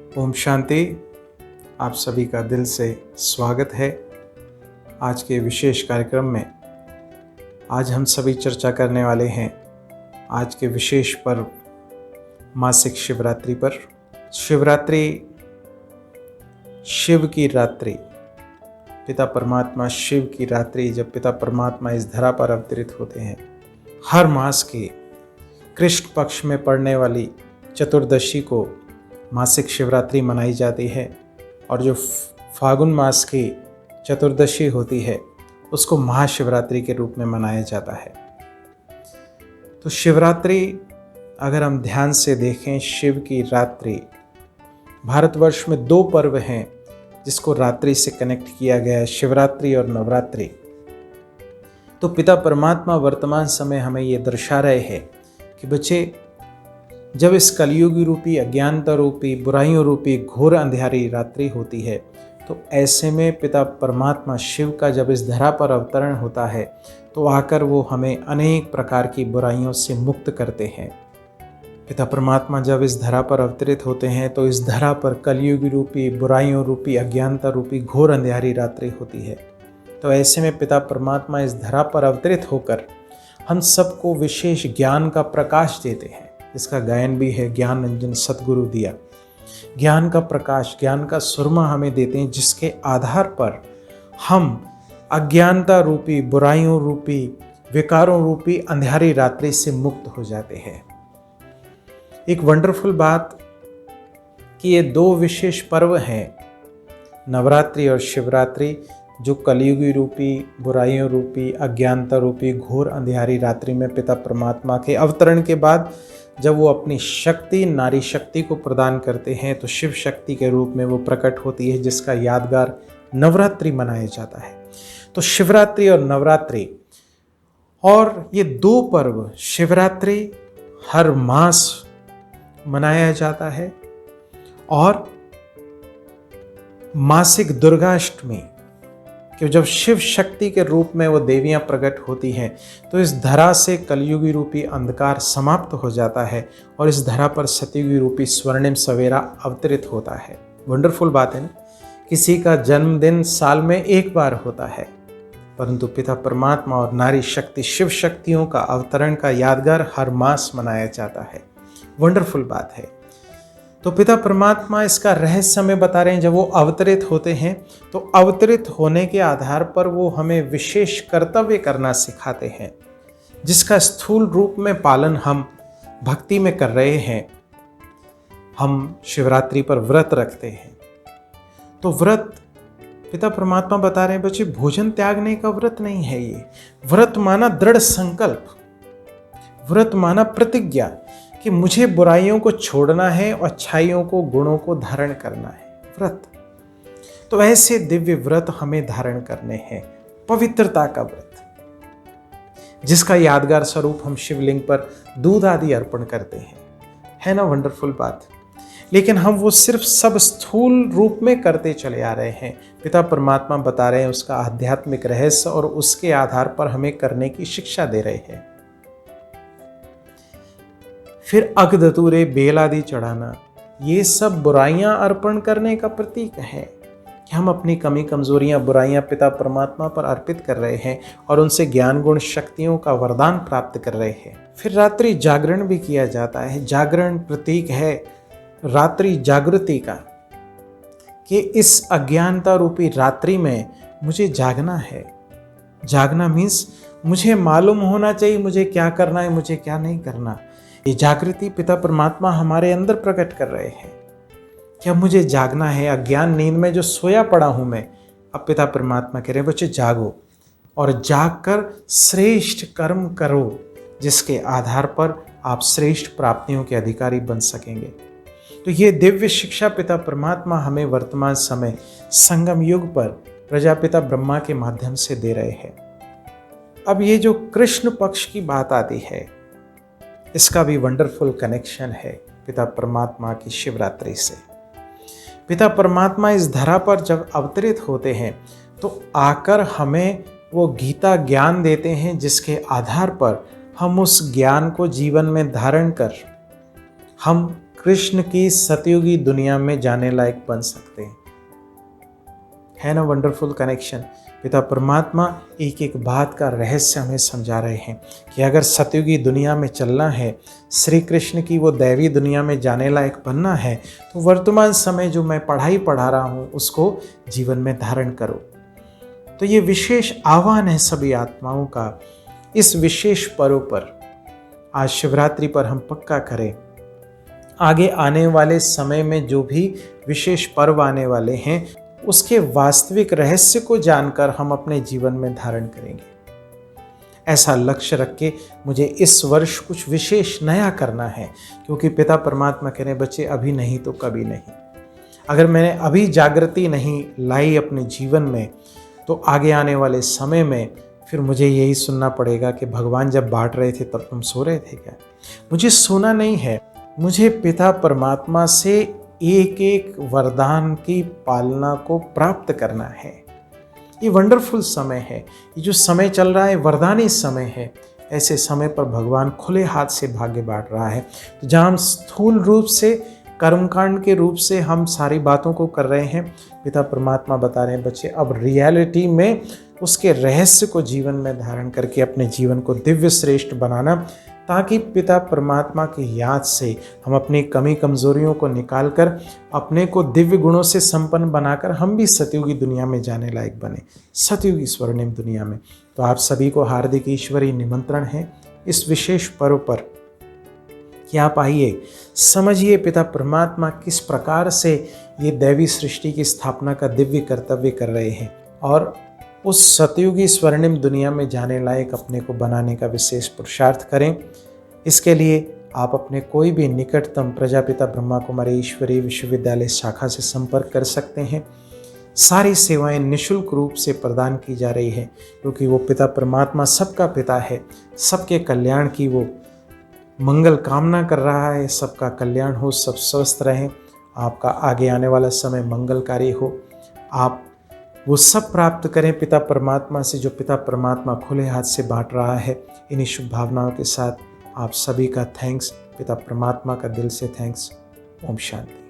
ओम शांति। आप सभी का दिल से स्वागत है आज के विशेष कार्यक्रम में। आज हम सभी चर्चा करने वाले हैं आज के विशेष पर्व मासिक शिवरात्रि पर। शिवरात्रि शिव की रात्रि, पिता परमात्मा शिव की रात्रि, जब पिता परमात्मा इस धरा पर अवतरित होते हैं। हर मास के कृष्ण पक्ष में पड़ने वाली चतुर्दशी को मासिक शिवरात्रि मनाई जाती है और जो फागुन मास की चतुर्दशी होती है उसको महाशिवरात्रि के रूप में मनाया जाता है। तो शिवरात्रि अगर हम ध्यान से देखें, शिव की रात्रि, भारतवर्ष में दो पर्व हैं जिसको रात्रि से कनेक्ट किया गया है, शिवरात्रि और नवरात्रि। तो पिता परमात्मा वर्तमान समय हमें ये दर्शा रहे हैं कि बच्चे, जब इस कलयुगी रूपी, अज्ञानता रूपी, बुराइयों रूपी घोर अंधियारी रात्रि होती है, तो ऐसे में पिता परमात्मा शिव का जब इस धरा पर अवतरण होता है तो आकर वो हमें अनेक प्रकार की बुराइयों से मुक्त करते हैं। पिता परमात्मा जब इस धरा पर अवतरित होते हैं तो इस धरा पर कलयुगी रूपी, बुराइयों रूपी, अज्ञानता रूपी घोर अंधियारी रात्रि होती है। तो ऐसे में पिता परमात्मा इस धरा पर अवतरित होकर हम सबको विशेष ज्ञान का प्रकाश देते हैं, जिसका गायन भी है, ज्ञान रंजन सतगुरु दिया। ज्ञान का प्रकाश, ज्ञान का सुरमा हमें देते हैं, जिसके आधार पर हम अज्ञानता रूपी, बुराइयों रूपी, विकारों रूपी अंधियारी रात्रि से मुक्त हो जाते हैं। एक वंडरफुल बात कि ये दो विशेष पर्व हैं, नवरात्रि और शिवरात्रि, जो कलयुगी रूपी, बुराइयों रूपी, अज्ञानता रूपी घोर अंधियारी रात्रि में पिता परमात्मा के अवतरण के बाद जब वो अपनी शक्ति, नारी शक्ति को प्रदान करते हैं तो शिव शक्ति के रूप में वो प्रकट होती है, जिसका यादगार नवरात्रि मनाया जाता है। तो शिवरात्रि और नवरात्रि, और ये दो पर्व, शिवरात्रि हर मास मनाया जाता है और मासिक दुर्गाष्टमी, कि जब शिव शक्ति के रूप में वो देवियां प्रकट होती हैं तो इस धरा से कलयुगी रूपी अंधकार समाप्त हो जाता है और इस धरा पर सतयुगी रूपी स्वर्णिम सवेरा अवतरित होता है। वंडरफुल बात है ना, किसी का जन्मदिन साल में एक बार होता है, परंतु पिता परमात्मा और नारी शक्ति, शिव शक्तियों का अवतरण का यादगार हर मास मनाया जाता है। वंडरफुल बात है। तो पिता परमात्मा इसका रहस्य हमें बता रहे हैं। जब वो अवतरित होते हैं तो अवतरित होने के आधार पर वो हमें विशेष कर्तव्य करना सिखाते हैं, जिसका स्थूल रूप में पालन हम भक्ति में कर रहे हैं। हम शिवरात्रि पर व्रत रखते हैं। तो व्रत, पिता परमात्मा बता रहे हैं बच्चे, भोजन त्यागने का व्रत नहीं है ये। व्रत माना दृढ़ संकल्प, व्रत माना प्रतिज्ञा कि मुझे बुराइयों को छोड़ना है और अच्छाइयों को, गुणों को धारण करना है, व्रत। तो ऐसे दिव्य व्रत हमें धारण करने हैं, पवित्रता का व्रत, जिसका यादगार स्वरूप हम शिवलिंग पर दूध आदि अर्पण करते हैं। है ना वंडरफुल बात। लेकिन हम वो सिर्फ सब स्थूल रूप में करते चले आ रहे हैं। पिता परमात्मा बता रहे हैं उसका आध्यात्मिक रहस्य और उसके आधार पर हमें करने की शिक्षा दे रहे हैं। फिर अगधतूरे, बेल आदि चढ़ाना, ये सब बुराइयां अर्पण करने का प्रतीक है कि हम अपनी कमी, कमजोरियां, बुराइयां पिता परमात्मा पर अर्पित कर रहे हैं और उनसे ज्ञान, गुण, शक्तियों का वरदान प्राप्त कर रहे हैं। फिर रात्रि जागरण भी किया जाता है। जागरण प्रतीक है रात्रि जागृति का, कि इस अज्ञानता रूपी रात्रि में मुझे जागना है। जागना मीन्स मुझे मालूम होना चाहिए मुझे क्या करना है, मुझे क्या नहीं करना। ये जागृति पिता परमात्मा हमारे अंदर प्रकट कर रहे हैं कि अब मुझे जागना है। अज्ञान नींद में जो सोया पड़ा हूं मैं, अब पिता परमात्मा कह रहे हैं बच्चे जागो और जागकर श्रेष्ठ कर्म करो, जिसके आधार पर आप श्रेष्ठ प्राप्तियों के अधिकारी बन सकेंगे। तो ये दिव्य शिक्षा पिता परमात्मा हमें वर्तमान समय संगम युग पर प्रजापिता ब्रह्मा के माध्यम से दे रहे हैं। अब ये जो कृष्ण पक्ष की बात आती है, इसका भी वंडरफुल कनेक्शन है पिता परमात्मा की शिवरात्रि से। पिता परमात्मा इस धरा पर जब अवतरित होते हैं तो आकर हमें वो गीता ज्ञान देते हैं, जिसके आधार पर हम उस ज्ञान को जीवन में धारण कर हम कृष्ण की सतयुगी दुनिया में जाने लायक बन सकते हैं। है ना वंडरफुल कनेक्शन। पिता परमात्मा एक एक बात का रहस्य हमें समझा रहे हैं कि अगर सतयुगी दुनिया में चलना है, श्री कृष्ण की वो दैवी दुनिया में जाने लायक बनना है, तो वर्तमान समय जो मैं पढ़ाई पढ़ा रहा हूँ उसको जीवन में धारण करो। तो ये विशेष आह्वान है सभी आत्माओं का। इस विशेष पर्व पर, आज शिवरात्रि पर हम पक्का करें, आगे आने वाले समय में जो भी विशेष पर्व आने वाले हैं उसके वास्तविक रहस्य को जानकर हम अपने जीवन में धारण करेंगे। ऐसा लक्ष्य रख के मुझे इस वर्ष कुछ विशेष नया करना है, क्योंकि पिता परमात्मा कह रहे बच्चे अभी नहीं तो कभी नहीं। अगर मैंने अभी जागृति नहीं लाई अपने जीवन में, तो आगे आने वाले समय में फिर मुझे यही सुनना पड़ेगा कि भगवान जब बांट रहे थे तब तुम सो रहे थे क्या। मुझे सोना नहीं है, मुझे पिता परमात्मा से एक एक वरदान की पालना को प्राप्त करना है। ये वंडरफुल समय है, ये जो समय चल रहा है वरदानी समय है। ऐसे समय पर भगवान खुले हाथ से भाग्य बांट रहा है। तो जहाँ हम स्थूल रूप से कर्मकांड के रूप से हम सारी बातों को कर रहे हैं, पिता परमात्मा बता रहे हैं बच्चे अब रियलिटी में उसके रहस्य को जीवन में धारण करके अपने जीवन को दिव्य श्रेष्ठ बनाना, ताकि पिता परमात्मा की याद से हम अपनी कमी कमजोरियों को निकालकर अपने को दिव्य गुणों से संपन्न बनाकर हम भी सतयुगी दुनिया में जाने लायक बने, सतयुगी स्वर्णिम दुनिया में। तो आप सभी को हार्दिक ईश्वरीय निमंत्रण है इस विशेष पर्व पर कि आप आइए, समझिए पिता परमात्मा किस प्रकार से ये दैवी सृष्टि की स्थापना का दिव्य कर्तव्य कर रहे हैं, और उस सतयुगी स्वर्णिम दुनिया में जाने लायक अपने को बनाने का विशेष पुरुषार्थ करें। इसके लिए आप अपने कोई भी निकटतम प्रजापिता ब्रह्मा कुमारी ईश्वरीय विश्वविद्यालय शाखा से संपर्क कर सकते हैं। सारी सेवाएं निःशुल्क रूप से प्रदान की जा रही है, क्योंकि वो पिता परमात्मा सबका पिता है, सबके कल्याण की वो मंगल कामना कर रहा है। सबका कल्याण हो, सब स्वस्थ रहें, आपका आगे आने वाला समय मंगलकारी हो, आप वो सब प्राप्त करें पिता परमात्मा से जो पिता परमात्मा खुले हाथ से बांट रहा है। इन्हीं शुभ भावनाओं के साथ आप सभी का थैंक्स, पिता परमात्मा का दिल से थैंक्स। ओम शांति।